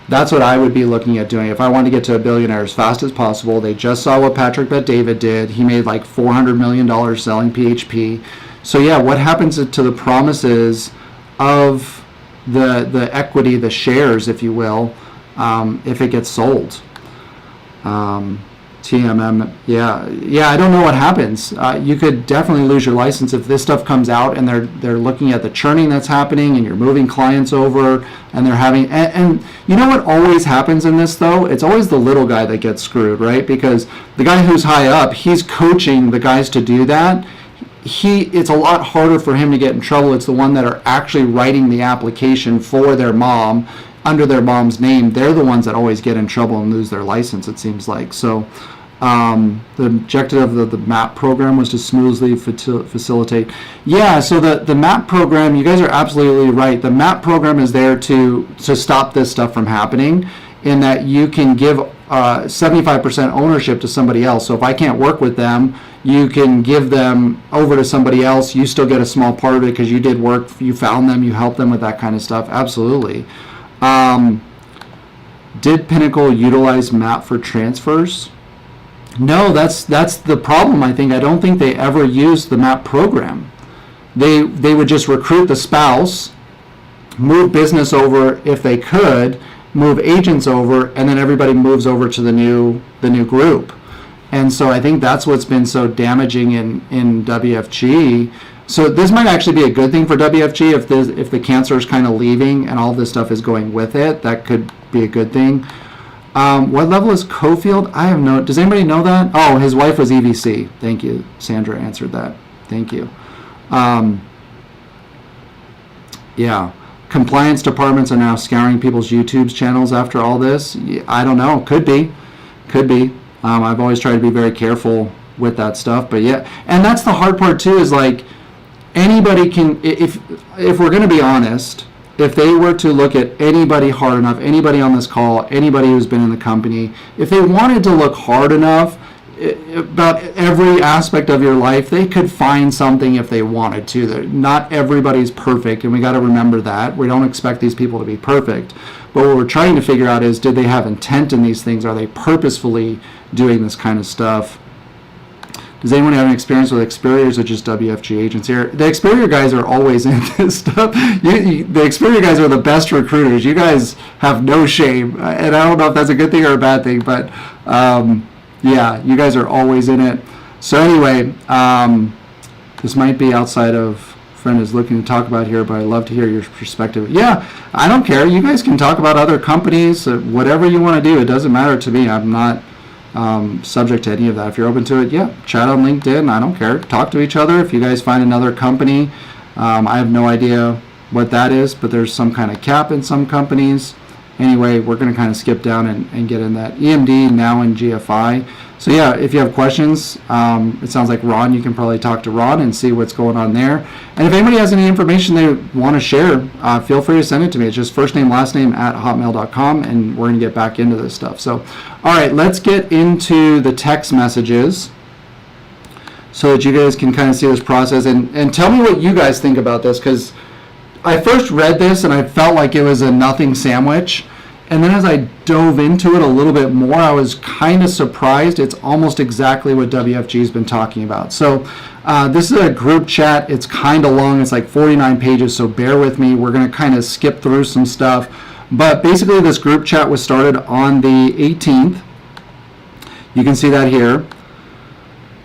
that's what I would be looking at doing. If I wanted to get to a billionaire as fast as possible, they just saw what Patrick Bet-David did. He made like $400 million selling PHP. So yeah, what happens to the promises of the equity, the shares, if you will, if it gets sold? TMM, yeah. I don't know what happens. You could definitely lose your license if this stuff comes out and they're looking at the churning that's happening and you're moving clients over and they're having and you know what always happens in this though? It's always the little guy that gets screwed, right? Because the guy who's high up, he's coaching the guys to do that. It's a lot harder for him to get in trouble. It's the one that are actually writing the application for their mom under their mom's name. They're the ones that always get in trouble and lose their license, it seems like. So the objective of the MAP program was to smoothly facilitate. Yeah, so the MAP program, you guys are absolutely right. The MAP program is there to stop this stuff from happening, in that you can give 75% ownership to somebody else. So if I can't work with them, you can give them over to somebody else. You still get a small part of it because you did work, you found them, you helped them with that kind of stuff. Absolutely. Did Pinnacle utilize MAP for transfers? No, that's the problem, I think. I don't think they ever used the MAP program. They would just recruit the spouse, move business over if they could, move agents over, and then everybody moves over to the new group. And so I think that's what's been so damaging in WFG. So this might actually be a good thing for WFG if the cancer is kind of leaving and all this stuff is going with it. That could be a good thing. What level is Cofield? I have no. Does anybody know that? Oh, his wife was EVC. Thank you. Sandra answered that. Thank you. Yeah. Compliance departments are now scouring people's YouTube channels after all this. I don't know. Could be. I've always tried to be very careful with that stuff. But yeah, and that's the hard part too. Is like anybody can. If we're going to be honest. If they were to look at anybody hard enough, anybody on this call, anybody who's been in the company, if they wanted to look hard enough about every aspect of your life, they could find something if they wanted to. Not everybody's perfect, and we got to remember that. We don't expect these people to be perfect. But what we're trying to figure out is, did they have intent in these things? Are they purposefully doing this kind of stuff? Does anyone have an experience with Experiors or just WFG agents here? The Experior guys are always in this stuff. The Experior guys are the best recruiters. You guys have no shame. And I don't know if that's a good thing or a bad thing, but yeah, you guys are always in it. So anyway, this might be outside of friend is looking to talk about here, but I'd love to hear your perspective. Yeah, I don't care. You guys can talk about other companies, whatever you want to do. It doesn't matter to me. I'm not subject to any of that. If you're open to it, yeah, chat on LinkedIn. I don't care. Talk to each other. If you guys find another company, I have no idea what that is, but there's some kind of cap in some companies. Anyway, we're going to kind of skip down and get in that. EMD now in GFI. So yeah, if you have questions, it sounds like Ron, you can probably talk to Ron and see what's going on there. And if anybody has any information they want to share, feel free to send it to me. It's just first name, last name @hotmail.com, and we're going to get back into this stuff. So, all right, let's get into the text messages so that you guys can kind of see this process. And tell me what you guys think about this, because I first read this and I felt like it was a nothing sandwich. And then as I dove into it a little bit more, I was kind of surprised. It's almost exactly what WFG's been talking about. So this is a group chat. It's kind of long. It's like 49 pages, so bear with me. We're going to kind of skip through some stuff. But basically, this group chat was started on the 18th. You can see that here.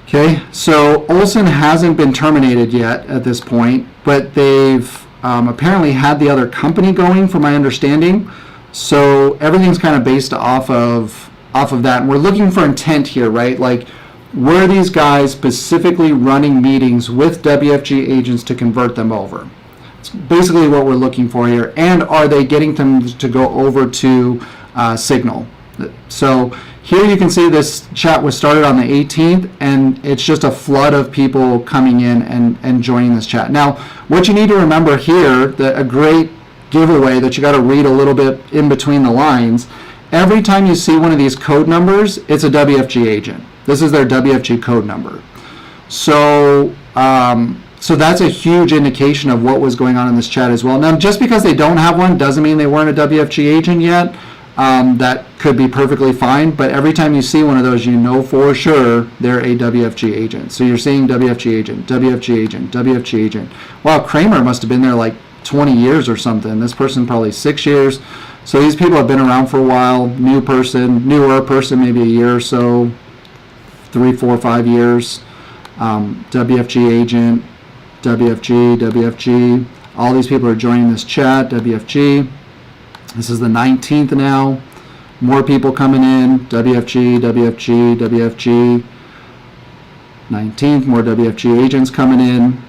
Okay, so Olson hasn't been terminated yet at this point, but they've apparently had the other company going, from my understanding. So everything's kind of based off of that. And we're looking for intent here, right? Like, were these guys specifically running meetings with WFG agents to convert them over? It's basically what we're looking for here. And are they getting them to go over to Signal? So here you can see this chat was started on the 18th, and it's just a flood of people coming in and joining this chat. Now, what you need to remember here, that a great giveaway that you got to read a little bit in between the lines, every time you see one of these code numbers, it's a WFG agent. This is their WFG code number. So so that's a huge indication of what was going on in this chat as well. Now, just because they don't have one doesn't mean they weren't a WFG agent yet. That could be perfectly fine, but every time you see one of those, you know for sure they're a WFG agent. So you're seeing WFG agent, WFG agent, WFG agent. Wow, Kramer must have been there like 20 years or something. This person probably 6 years. So these people have been around for a while. Newer person, maybe a year or so. 3, 4, 5 years. WFG agent, WFG, all these people are joining this chat, WFG. This is the 19th now. More people coming in, WFG, 19th, more WFG agents coming in.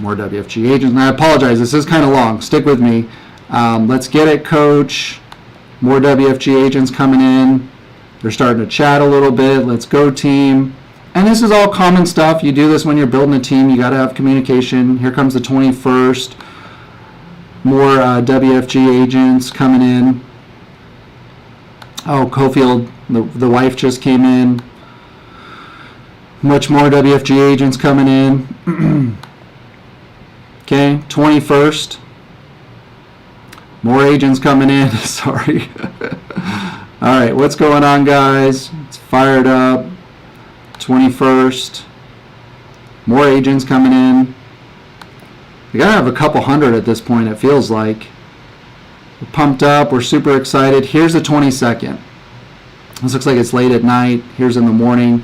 More WFG agents. And I apologize, this is kind of long. Stick with me. Let's get it, coach. More WFG agents coming in. They're starting to chat a little bit. Let's go, team. And this is all common stuff. You do this when you're building a team. You got to have communication. Here comes the 21st. More WFG agents coming in. Oh, Cofield, the wife just came in. Much more WFG agents coming in. Okay, 21st. More agents coming in. Sorry. All right, what's going on, guys? It's fired up. 21st. More agents coming in. We gotta have a couple hundred at this point, it feels like. We're pumped up. We're super excited. Here's the 22nd. This looks like it's late at night. Here's in the morning.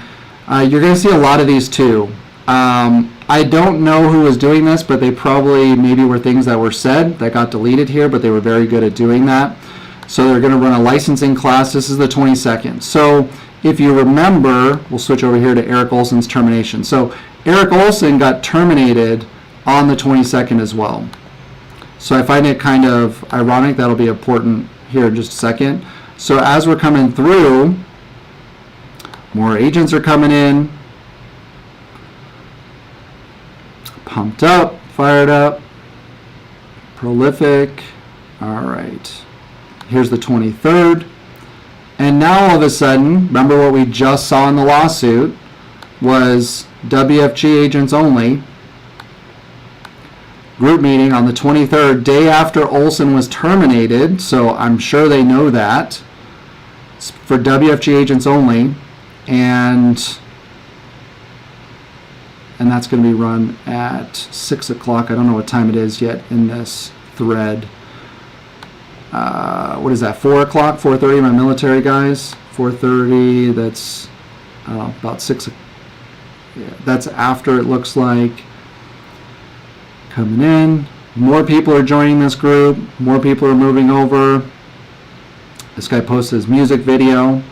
You're going to see a lot of these too. I don't know who was doing this, but they probably maybe were things that were said that got deleted here, but they were very good at doing that. So they're going to run a licensing class. This is the 22nd. So if you remember, we'll switch over here to Eric Olson's termination. So Eric Olson got terminated on the 22nd as well. So I find it kind of ironic. That'll be important here in just a second. So as we're coming through, more agents are coming in. Pumped up, fired up, prolific. All right. Here's the 23rd. And now all of a sudden, remember what we just saw in the lawsuit was WFG agents only. Group meeting on the 23rd, day after Olson was terminated, so I'm sure they know that. It's for WFG agents only, and that's going to be run at 6 o'clock. I don't know what time it is yet in this thread. What is that, 4 o'clock, 4:30, my military guys? 4:30, that's about 6. Yeah, that's after, it looks like. Coming in, more people are joining this group, more people are moving over. This guy posted his music video.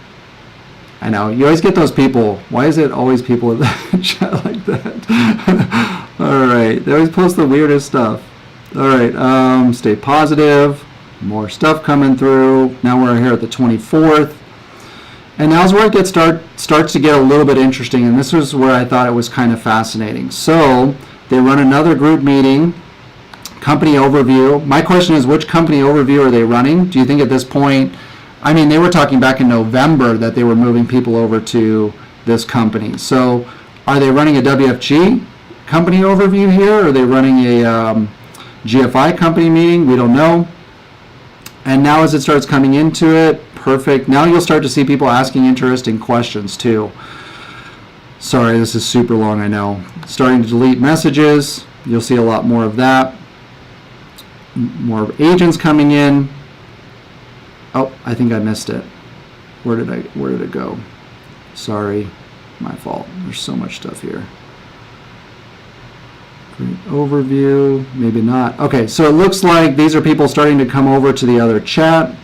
I know, you always get those people. Why is it always people in the chat like that? All right, they always post the weirdest stuff. All right, stay positive. More stuff coming through. Now we're here at the 24th. And now's where it starts to get a little bit interesting, and this was where I thought it was kind of fascinating. So they run another group meeting, company overview. My question is, which company overview are they running? Do you think at this point, I mean, they were talking back in November that they were moving people over to this company. So are they running a WFG company overview here? Or are they running a GFI company meeting? We don't know. And now as it starts coming into it, perfect. Now you'll start to see people asking interesting questions too. Sorry, this is super long, I know. Starting to delete messages. You'll see a lot more of that. More agents coming in. Oh, I think I missed it. Where did it go? Sorry, my fault. There's so much stuff here. Great overview, maybe not. Okay, so it looks like these are people starting to come over to the other chat.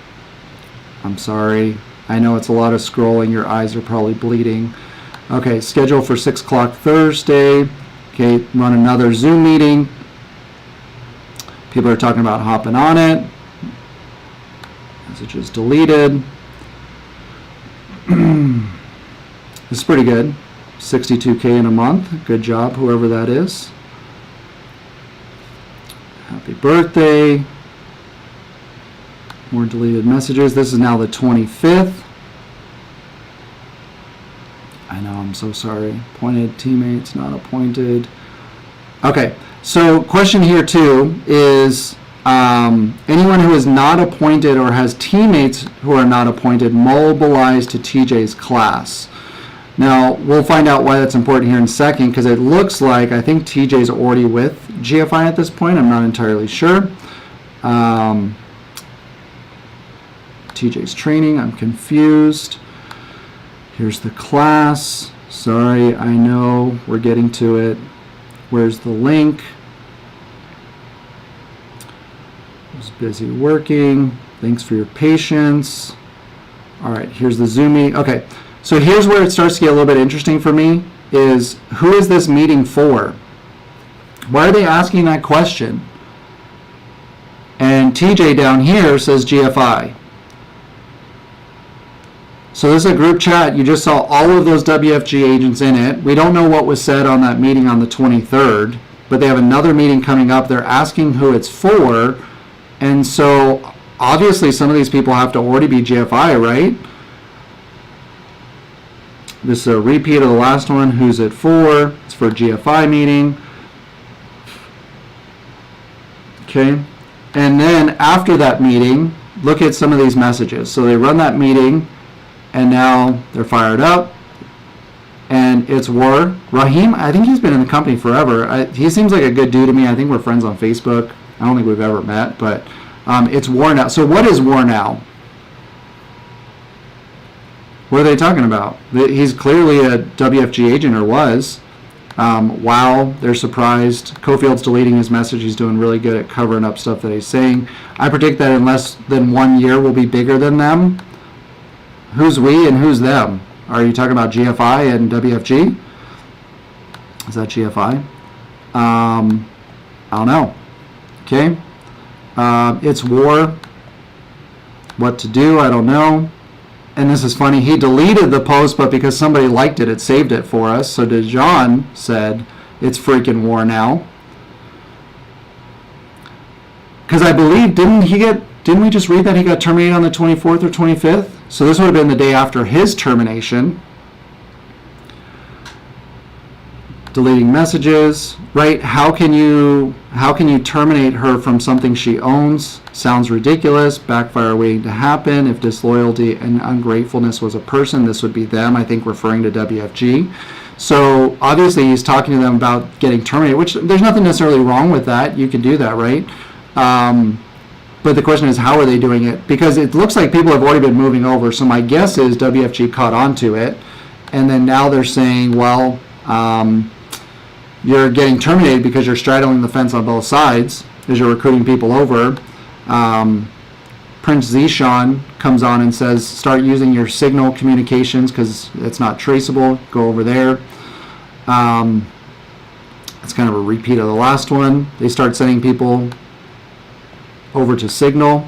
I'm sorry. I know it's a lot of scrolling. Your eyes are probably bleeding. Okay, schedule for 6 o'clock Thursday. Okay, run another Zoom meeting. People are talking about hopping on it. Messages deleted. This is pretty good. 62K in a month. Good job, whoever that is. Happy birthday. More deleted messages. This is now the 25th. I know, I'm so sorry. Appointed teammates, not appointed. Okay, so question here too is anyone who is not appointed or has teammates who are not appointed mobilized to TJ's class. Now, we'll find out why that's important here in a second, because it looks like, I think TJ's already with GFI at this point. I'm not entirely sure. TJ's training, I'm confused. Here's the class. Sorry, I know we're getting to it. Where's the link? I was busy working. Thanks for your patience. All right, here's the Zoom meeting. Okay, so here's where it starts to get a little bit interesting for me, is who is this meeting for? Why are they asking that question? And TJ down here says GFI. So this is a group chat. You just saw all of those WFG agents in it. We don't know what was said on that meeting on the 23rd, but they have another meeting coming up. They're asking who it's for. And so obviously some of these people have to already be GFI, right? This is a repeat of the last one. Who's it for? It's for a GFI meeting. Okay. And then after that meeting, look at some of these messages. So they run that meeting, and now they're fired up, and it's war. Raheem, I think he's been in the company forever. He seems like a good dude to me. I think we're friends on Facebook. I don't think we've ever met, but it's war now. So what is war now? What are they talking about? He's clearly a WFG agent, or was. Wow, they're surprised. Cofield's deleting his message. He's doing really good at covering up stuff that he's saying. I predict that in less than 1 year we'll be bigger than them. Who's we and who's them? Are you talking about GFI and WFG? Is that GFI? I don't know. Okay. It's war. What to do? I don't know. And this is funny. He deleted the post, but because somebody liked it, it saved it for us. So DeJohn said, it's freaking war now. Because I believe, didn't we just read that he got terminated on the 24th or 25th? So this would have been the day after his termination. Deleting messages, right? How can you terminate her from something she owns? Sounds ridiculous. Backfire waiting to happen. If disloyalty and ungratefulness was a person, this would be them. I think referring to WFG. So obviously he's talking to them about getting terminated, which there's nothing necessarily wrong with that. You can do that, right? But the question is, how are they doing it? Because it looks like people have already been moving over. So my guess is WFG caught on to it. And then now they're saying, well, you're getting terminated because you're straddling the fence on both sides as you're recruiting people over. Prince Zishan comes on and says, start using your signal communications because it's not traceable. Go over there. It's kind of a repeat of the last one. They start sending people over to Signal,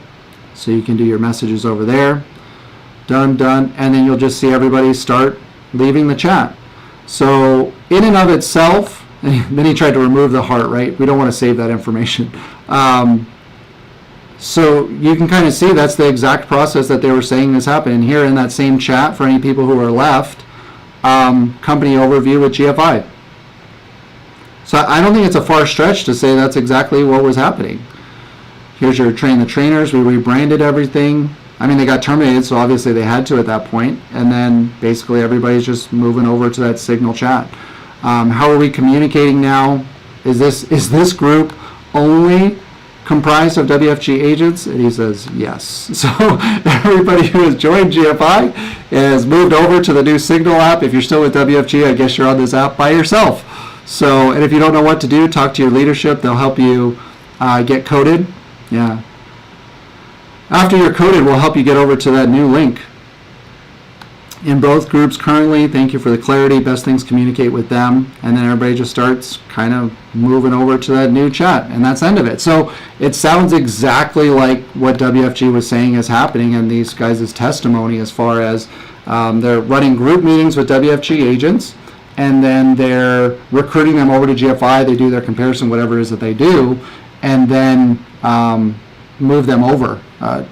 so you can do your messages over there. Done, and then you'll just see everybody start leaving the chat. So in and of itself, then he tried to remove the heart, right? We don't want to save that information. So you can kind of see that's the exact process that they were saying is happening here in that same chat. For any people who are left, company overview with GFI. So I don't think it's a far stretch to say that's exactly what was happening. Here's your train the trainers. We rebranded everything. I mean, they got terminated, so obviously they had to at that point. And then basically everybody's just moving over to that Signal chat. How are we communicating now? Is this group only comprised of WFG agents? And he says yes. So everybody who has joined GFI has moved over to the new Signal app. If you're still with WFG, I guess you're on this app by yourself. So, and if you don't know what to do, talk to your leadership. They'll help you get coded. Yeah. After you're coded, we'll help you get over to that new link. In both groups currently, thank you for the clarity. Best things communicate with them. And then everybody just starts kind of moving over to that new chat. And that's the end of it. So it sounds exactly like what WFG was saying is happening in these guys' testimony, as far as they're running group meetings with WFG agents. And then they're recruiting them over to GFI. They do their comparison, whatever it is that they do. And then move them over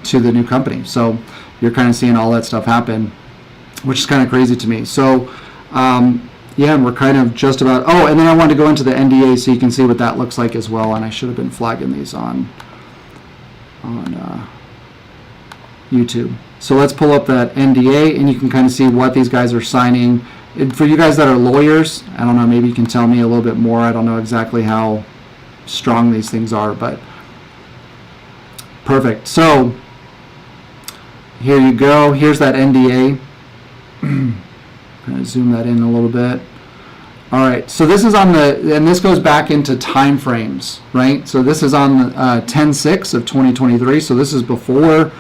to the new company. So you're kind of seeing all that stuff happen, which is kind of crazy to me. So yeah, and we're kind of just about, oh, and then I wanted to go into the NDA so you can see what that looks like as well. And I should have been flagging these on YouTube. So let's pull up that NDA and you can kind of see what these guys are signing. And for you guys that are lawyers, I don't know, maybe you can tell me a little bit more. I don't know exactly how strong these things are, but perfect. So here you go. Here's that NDA. Zoom that in a little bit. All right, so this is on and this goes back into time frames, right? So this is on 10/6 of 2023. So this is before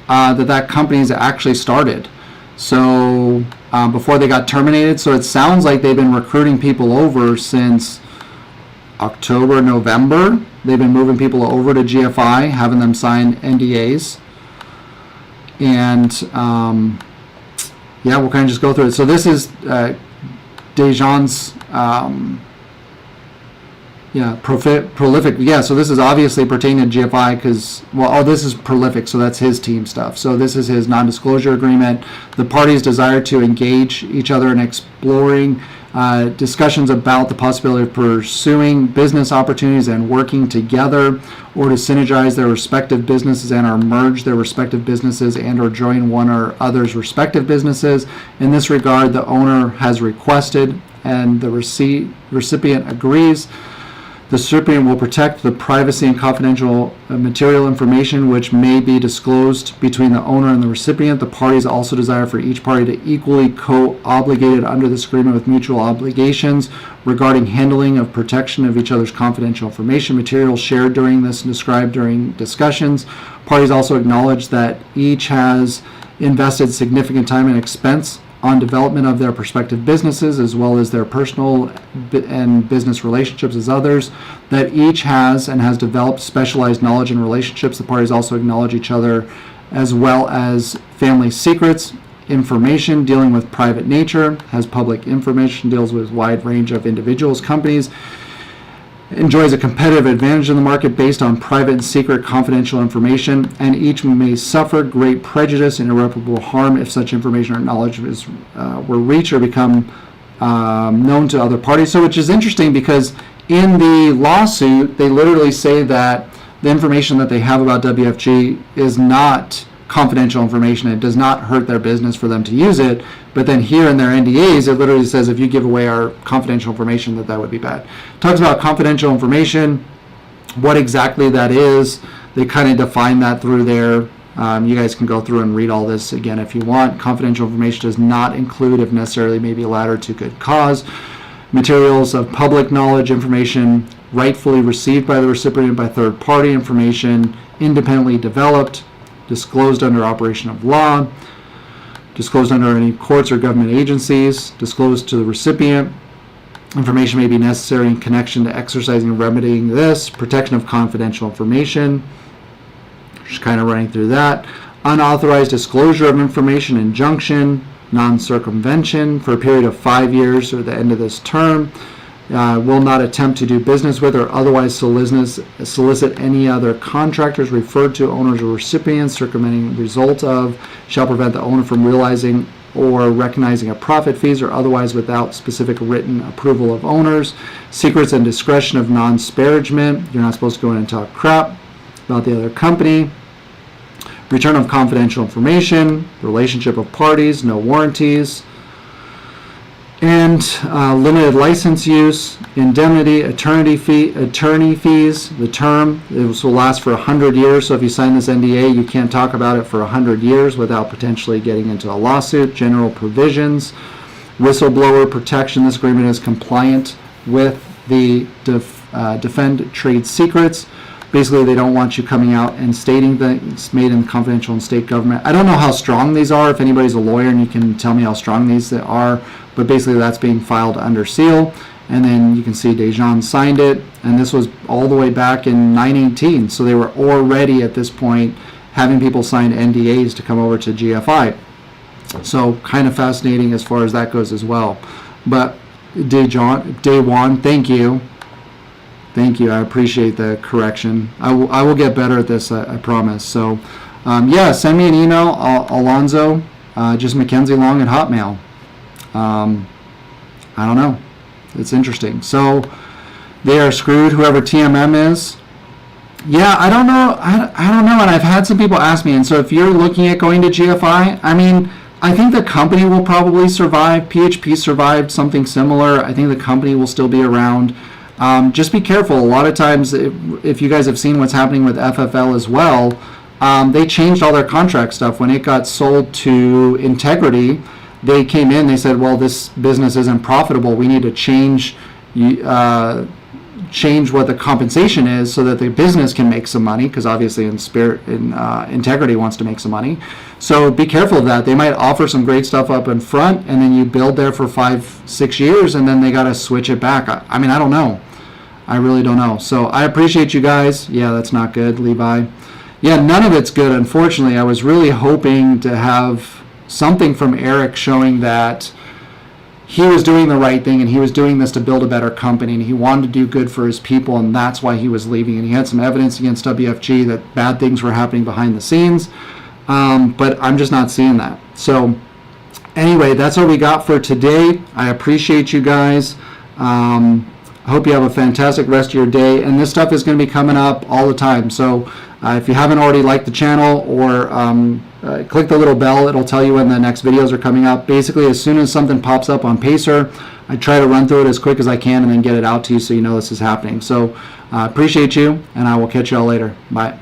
that company's actually started. So before they got terminated. So it sounds like they've been recruiting people over since October, November. They've been moving people over to GFI, having them sign NDAs. And yeah, we'll kind of just go through it. So this is Dejan's prolific. Yeah, so this is obviously pertaining to GFI because, well, this is prolific, so that's his team stuff. So this is his non-disclosure agreement. The parties desire to engage each other in exploring discussions about the possibility of pursuing business opportunities and working together, or to synergize their respective businesses and or merge their respective businesses and or join one or other's respective businesses. In this regard, the owner has requested and the recipient agrees. The recipient will protect the privacy and confidential material information which may be disclosed between the owner and the recipient. The parties also desire for each party to equally co-obligated under this agreement with mutual obligations regarding handling of protection of each other's confidential information. Material shared during this and described during discussions. Parties also acknowledge that each has invested significant time and expense on development of their respective businesses as well as their personal and business relationships as others, that each has and has developed specialized knowledge and relationships. The parties also acknowledge each other as well as family secrets, information dealing with private nature, has public information, deals with a wide range of individuals, companies, enjoys a competitive advantage in the market based on private and secret confidential information, and each may suffer great prejudice and irreparable harm if such information or knowledge were reached or become known to other parties. So which is interesting because in the lawsuit they literally say that the information that they have about WFG is not confidential information. It does not hurt their business for them to use it. But then here in their NDAs, it literally says if you give away our confidential information, that would be bad. It talks about confidential information, what exactly that is. They kind of define that through there. You guys can go through and read all this again if you want. Confidential information does not include, if necessarily, may be allowed or to good cause, materials of public knowledge, information rightfully received by the recipient by third party, information independently developed, disclosed under operation of law, disclosed under any courts or government agencies, disclosed to the recipient. Information may be necessary in connection to exercising and remedying this, protection of confidential information, just kind of running through that, unauthorized disclosure of information, injunction, non-circumvention for a period of 5 years or the end of this term, will not attempt to do business with or otherwise solicit any other contractors referred to, owners or recipients, circumventing result of, shall prevent the owner from realizing or recognizing a profit, fees, or otherwise without specific written approval of owners, secrets and discretion of non-disparagement. You're not supposed to go in and talk crap about the other company. Return of confidential information, relationship of parties, no warranties, and limited license use, indemnity, attorney fees. The term, this will last for 100 years. So if you sign this NDA, you can't talk about it for 100 years without potentially getting into a lawsuit. General provisions, whistleblower protection. This agreement is compliant with the defend trade secrets. Basically, they don't want you coming out and stating that it's made in confidential and state government. I don't know how strong these are. If anybody's a lawyer and you can tell me how strong these are, but basically that's being filed under seal. And then you can see Dejan signed it, and this was all the way back in 9/18. So they were already at this point having people sign NDAs to come over to GFI. So kind of fascinating as far as that goes as well. But Dejan, thank you. Thank you. I appreciate the correction. I will get better at this, I promise. So, yeah, send me an email, Alonzo, just Mckensy Long at Hotmail. I don't know. It's interesting. So, they are screwed, whoever TMM is. Yeah, I don't know. I don't know. And I've had some people ask me. And so, if you're looking at going to GFI, I mean, I think the company will probably survive. PHP survived something similar. I think the company will still be around. Just be careful. A lot of times, if you guys have seen what's happening with FFL as well, they changed all their contract stuff. When it got sold to Integrity, they came in, they said, well, this business isn't profitable. We need to change what the compensation is so that the business can make some money, because obviously integrity wants to make some money. So be careful of that. They might offer some great stuff up in front, and then you build there for 5-6 years, and then they got to switch it back. I mean, I don't know. I really don't know. So I appreciate you guys. Yeah, that's not good, Levi. Yeah, none of it's good, unfortunately. I was really hoping to have something from Eric showing that he was doing the right thing and he was doing this to build a better company and he wanted to do good for his people, and that's why he was leaving. And he had some evidence against WFG that bad things were happening behind the scenes, but I'm just not seeing that. So anyway, that's all we got for today. I appreciate you guys. I hope you have a fantastic rest of your day, and this stuff is going to be coming up all the time. So if you haven't already liked the channel or click the little bell, it'll tell you when the next videos are coming up. Basically, as soon as something pops up on Pacer, I try to run through it as quick as I can and then get it out to you so you know this is happening. So appreciate you, and I will catch you all later. Bye.